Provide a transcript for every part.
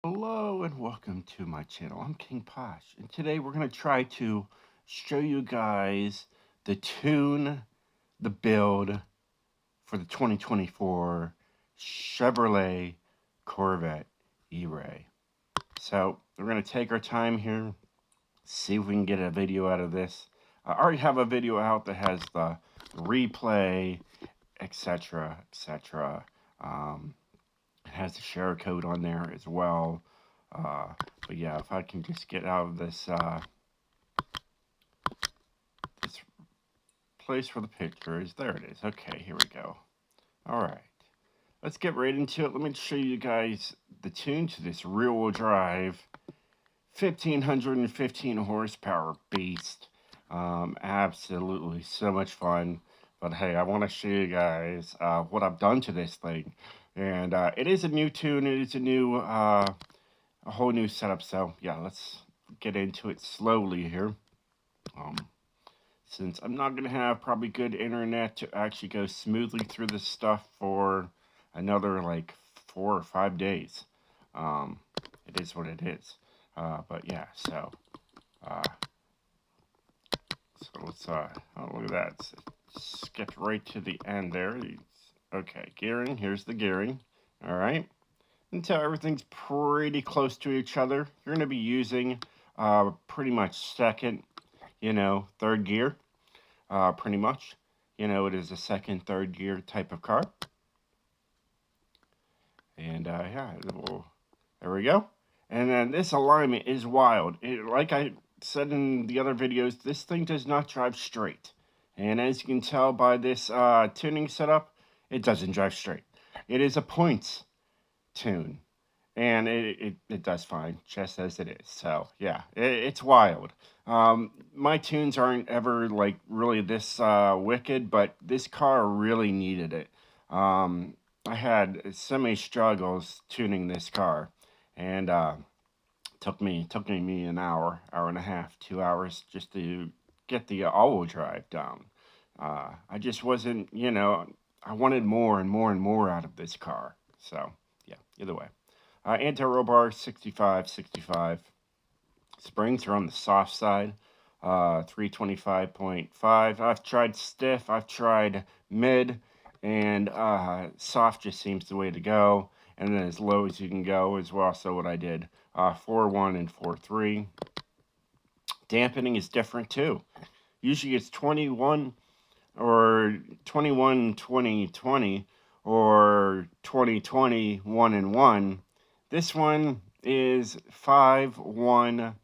Hello and welcome to my channel. I'm King Posh, and today we're going to try to show you guys the tune, the build for the 2024 Chevrolet Corvette E-Ray. So we're going to take our time here, see if we can get a video out of this. I already have a video out that has the replay, etc., etc. It has the share code on there as well. But yeah, if I can just get out of this place for the pictures. There it is. Okay, here we go. All right. Let's get right into it. Let me show you guys the tune to this rear-wheel drive 1515 horsepower beast. Absolutely so much fun. But hey, I want to show you guys what I've done to this thing. And it is a new tune. It is a whole new setup. So yeah, let's get into it slowly here. Since I'm not gonna have probably good internet to actually go smoothly through this stuff for another like 4 or 5 days. It is what it is. But yeah, uh, so let's oh, look at that. Skip right to the end there. Okay, gearing. Here's the gearing. All right. Until everything's pretty close to each other, you're going to be using pretty much second, third gear, pretty much. It is a second, third gear type of car. And yeah, there we go. And then this alignment is wild. Like I said in the other videos, this thing does not drive straight. And as you can tell by this tuning setup, it doesn't drive straight. It is a points tune. And it does fine, just as it is. So, yeah, it's wild. My tunes aren't ever, like, really this wicked, but this car really needed it. I had so many struggles tuning this car, and took me an hour and a half, 2 hours just to get the all-wheel drive down. I just wasn't, I wanted more and more and more out of this car. So, yeah, either way. Anti-roll bar 65, 65. Springs are on the soft side, 325.5. I've tried stiff, I've tried mid, and soft just seems the way to go. And then as low as you can go is also what I did. 4.1 and 4.3. Dampening is different too. Usually it's 21 or 21, 20, 20, or 20, 20, 1 and 1. This one is 5, 1,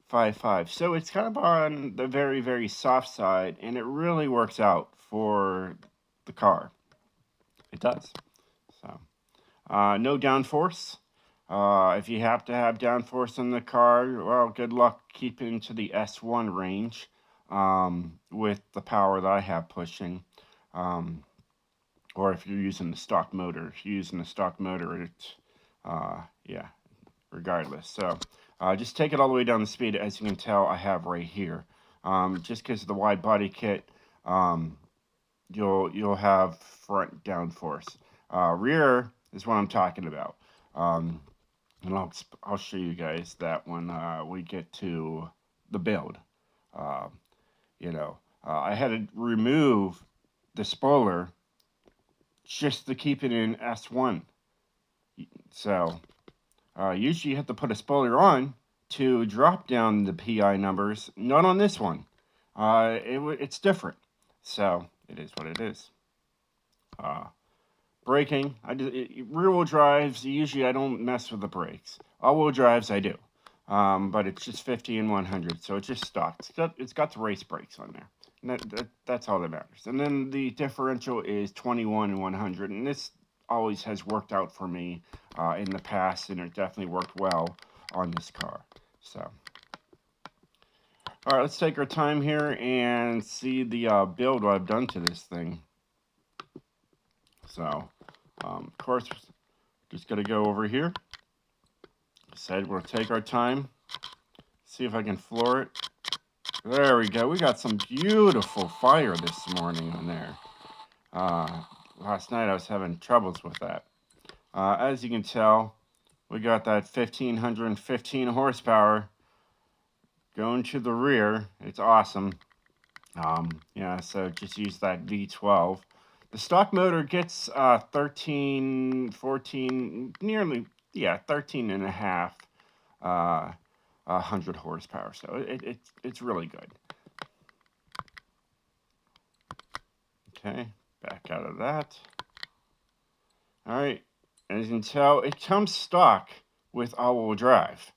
5, 5. So it's kind of on the very, very soft side, and it really works out for the car. It does. So, no downforce. If you have to have downforce in the car, well, good luck keeping to the S1 range with the power that I have pushing. Or if you're using the stock motor. If you're using the stock motor, it's, yeah, regardless. So just take it all the way down the speed, as you can tell I have right here. Just because of the wide body kit, you'll have front downforce. Rear is what I'm talking about. And I'll show you guys that when we get to the build. Uh, I had to remove the spoiler just to keep it in S1. So usually you have to put a spoiler on to drop down the PI numbers. Not on this one. It's different. So it is what it is. Braking, rear-wheel drives, usually I don't mess with the brakes. All-wheel drives I do. But it's just 50 and 100, so it's just stock. It's got the race brakes on there. And that's all that matters. And then the differential is 21 and 100, and this always has worked out for me in the past, and it definitely worked well on this car. So, all right, let's take our time here and see the build what I've done to this thing. So, of course, just got to go over here. Said we'll take our time, see if I can floor it. There we go. We got some beautiful fire this morning on there. Last night I was having troubles with that. As you can tell, We got that 1,515 horsepower going to the rear. It's awesome. Yeah, so just use that V12. The stock motor gets 13, 14, nearly, yeah, 13 and a half 100 horsepower. So it's really good. Okay, back out of that. All right, as you can tell, it comes stock with all-wheel drive.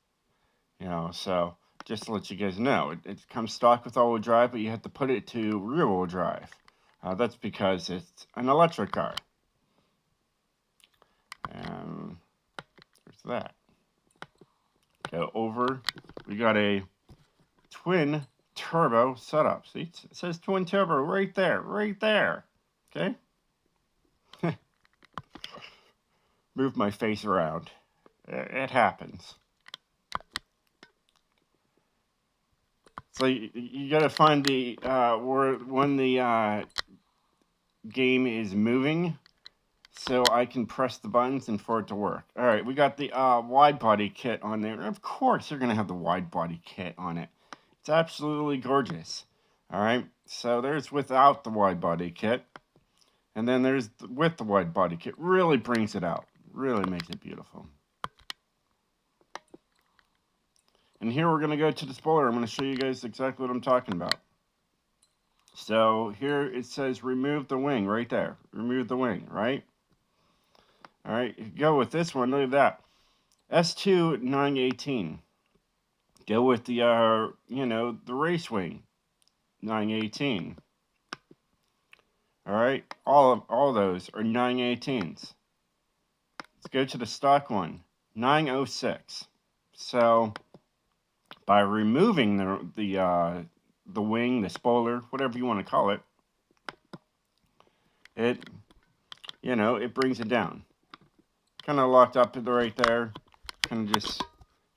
You know, so just to let you guys know, it comes stock with all-wheel drive, but you have to put it to rear-wheel drive. That's because it's an electric car. And there's that. Go over. We got a twin turbo setup. See, it says twin turbo right there, right there. Okay. Move my face around. It happens. So you got to find the when the game is moving, so I can press the buttons and for it to work. All right, we got the wide body kit on there. Of course, they're gonna have the wide body kit on it. It's absolutely gorgeous. All right, so there's without the wide body kit, and then there's with the wide body kit. Really brings it out. Really makes it beautiful. And here we're going to go to the spoiler. I'm going to show you guys exactly what I'm talking about. So here it says remove the wing right there. Remove the wing, right? All right, go with this one. Look at that. S2 918. Go with the, the race wing 918. All right, all those are 918s. Let's go to the stock one, 906. So by removing the wing, the spoiler, whatever you want to call it, it brings it down. Kind of locked up right there. Kind of just,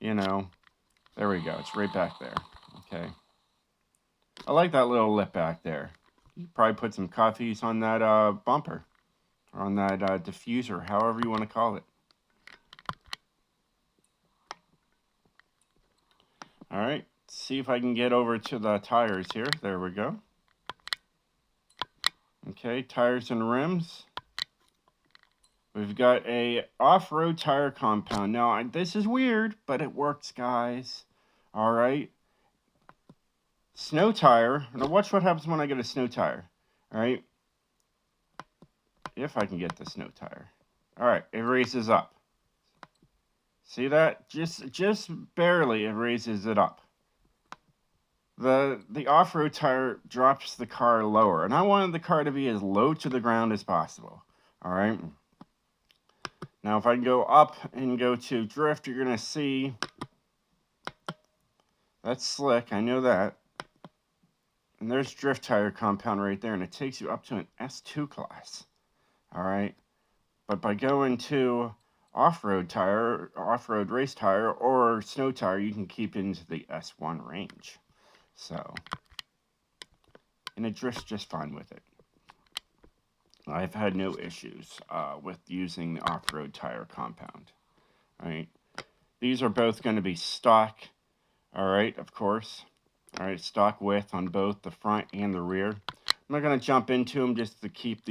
there we go. It's right back there. Okay. I like that little lip back there. You probably put some coffees on that bumper, or on that diffuser, however you want to call it. All right. See if I can get over to the tires here. There we go. Okay, tires and rims. We've got a off-road tire compound. Now, this is weird, but it works, guys. All right. Snow tire. Now, watch what happens when I get a snow tire. All right. If I can get the snow tire. All right. It raises up. See that? Just barely it raises it up. The off-road tire drops the car lower. And I wanted the car to be as low to the ground as possible. All right. Now, if I can go up and go to drift, you're going to see that's slick. I know that. And there's drift tire compound right there, and it takes you up to an S2 class. All right. But by going to off-road tire, off-road race tire, or snow tire, you can keep into the S1 range. So, and it drifts just fine with it. I've had no issues with using the off-road tire compound. All right. These are both going to be stock. All right, of course. All right, stock width on both the front and the rear. I'm not going to jump into them just to keep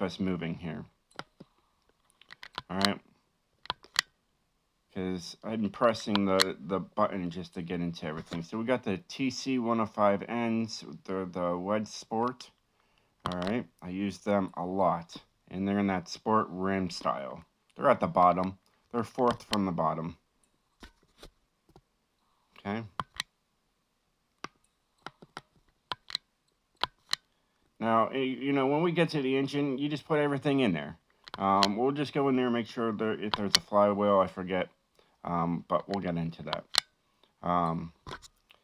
us moving here. All right. Because I'm pressing the button just to get into everything. So we got the TC105Ns, the Wedge Sport. All right, I use them a lot. And they're in that sport rim style. They're at the bottom. They're fourth from the bottom. Okay. Now, when we get to the engine, you just put everything in there. We'll just go in there and make sure if there's a flywheel, I forget. But we'll get into that.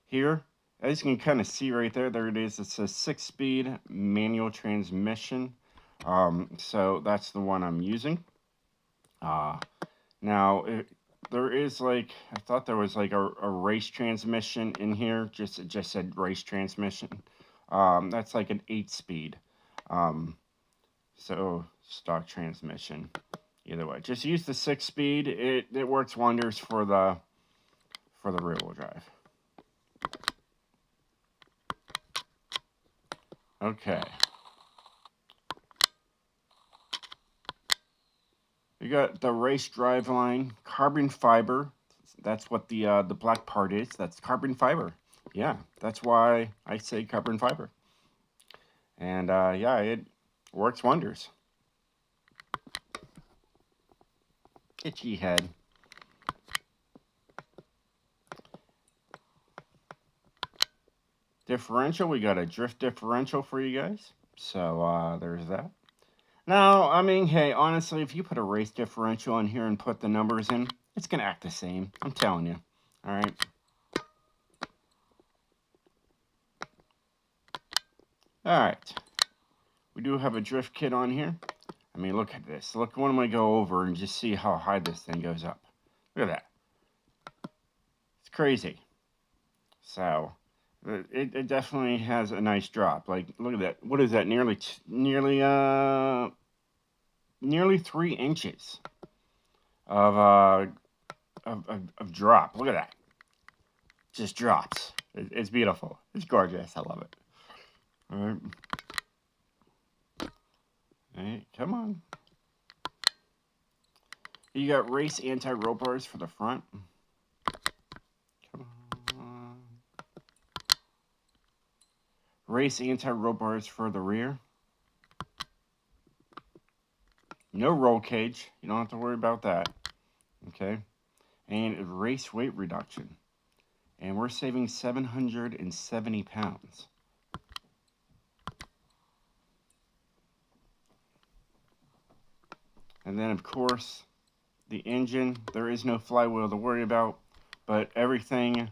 Here, as you can kind of see right there, there it is. It's a 6-speed manual transmission. So that's the one I'm using. Now, there is I thought there was a race transmission in here. It just said race transmission. That's like an 8-speed. So stock transmission. either way. Just use the 6-speed. It works wonders for the rear-wheel drive. Okay. We got the race driveline, carbon fiber. That's what the black part is. That's carbon fiber. Yeah, that's why I say carbon fiber. And yeah, it works wonders. Itchy head. Differential, we got a drift differential for you guys. So there's that. Now, I mean, hey, honestly, if you put a race differential in here and put the numbers in, it's going to act the same. I'm telling you. All right. All right. We do have a drift kit on here. I mean, look at this. Look when I go over and just see how high this thing goes up. Look at that. It's crazy. So, it definitely has a nice drop. Like, look at that. What is that? Nearly 3 inches of drop. Look at that. Just drops. It's beautiful. It's gorgeous. I love it. All right. Hey, come on. You got race anti-roll bars for the front. Come on. Race anti-roll bars for the rear. No roll cage. You don't have to worry about that. Okay. And race weight reduction. And we're saving 770 pounds. And then, of course, the engine. There is no flywheel to worry about, but everything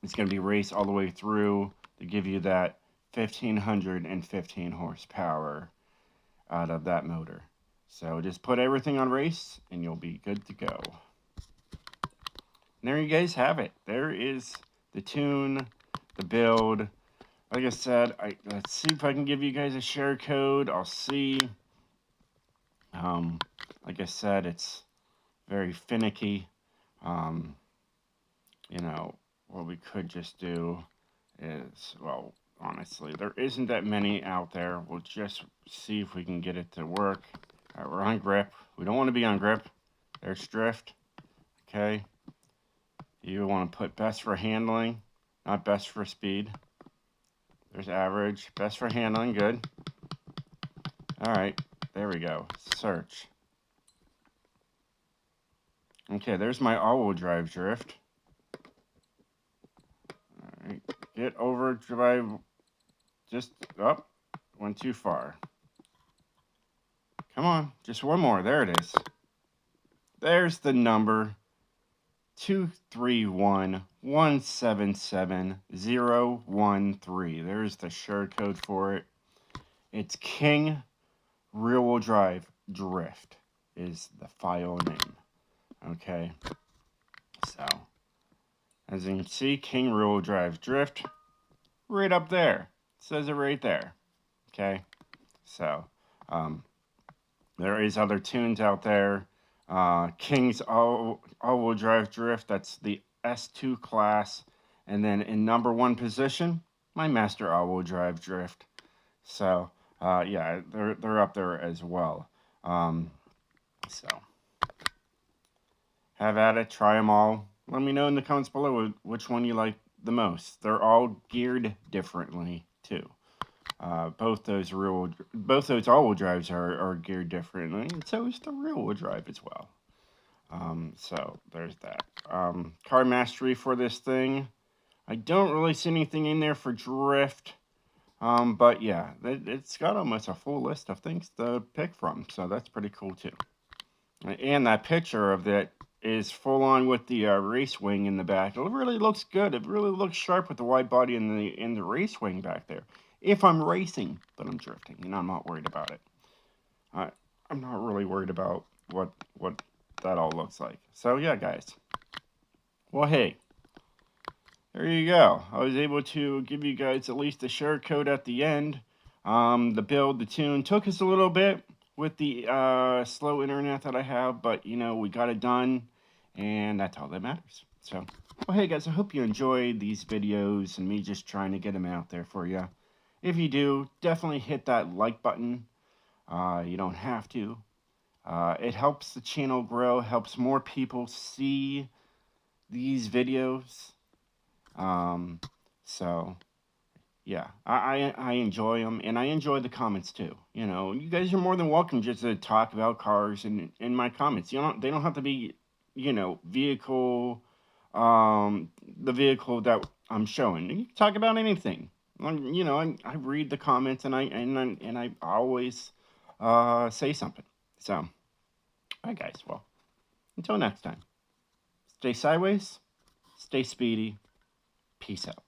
is going to be raced all the way through to give you that 1,515 horsepower out of that motor. So just put everything on race, and you'll be good to go. And there you guys have it. There is the tune, the build. Like I said, let's see if I can give you guys a share code. I'll see. Like I said, it's very finicky. You know, what we could just do is, well, honestly, there isn't that many out there. We'll just see if we can get it to work. All right, we're on grip. We don't want to be on grip. There's drift. Okay. You want to put best for handling, not best for speed. There's average. Best for handling. Good. All right. There we go. Search. Okay, there's my all-wheel drive drift. All right. Get overdrive. Just up. Went too far. Come on. Just one more. There it is. There's the number. 231177013. There's the share code for it. It's King Rear-Wheel Drive Drift is the file name. Okay. So, as you can see, King Rear-Wheel Drive Drift, right up there. It says it right there. Okay. So, there is other tunes out there. King's all-wheel drive drift, that's the S2 class. And then in number 1 position, my Master all-wheel drive drift. So, yeah, they're up there as well. So, have at it, try them all. Let me know in the comments below which one you like the most. They're all geared differently, too. Both those all-wheel drives are geared differently, and so is the rear-wheel drive as well. So there's that. Car mastery for this thing. I don't really see anything in there for drift. But yeah, it's got almost a full list of things to pick from, so that's pretty cool too. And that picture of that is full on with the race wing in the back. It really looks good. It really looks sharp with the wide body and the race wing back there. If I'm racing, but I'm drifting, and I'm not worried about it. I'm not really worried about what that all looks like. So yeah, guys. Well, hey, there you go. I was able to give you guys at least a share code at the end. The build, the tune took us a little bit, with the slow internet that I have, but you know, we got it done, and that's all that matters. So, well, hey guys, I hope you enjoyed these videos and me just trying to get them out there for you. If you do, definitely hit that like button. You don't have to. It helps the channel grow, helps more people see these videos. Um, so yeah, I enjoy them, and I enjoy the comments too. You know, you guys are more than welcome just to talk about cars in my comments. They don't have to be, you know, the vehicle that I'm showing. You can talk about anything. You know, I read the comments, and I always say something. So, all right, guys. Well, until next time, stay sideways, stay speedy. Peace out.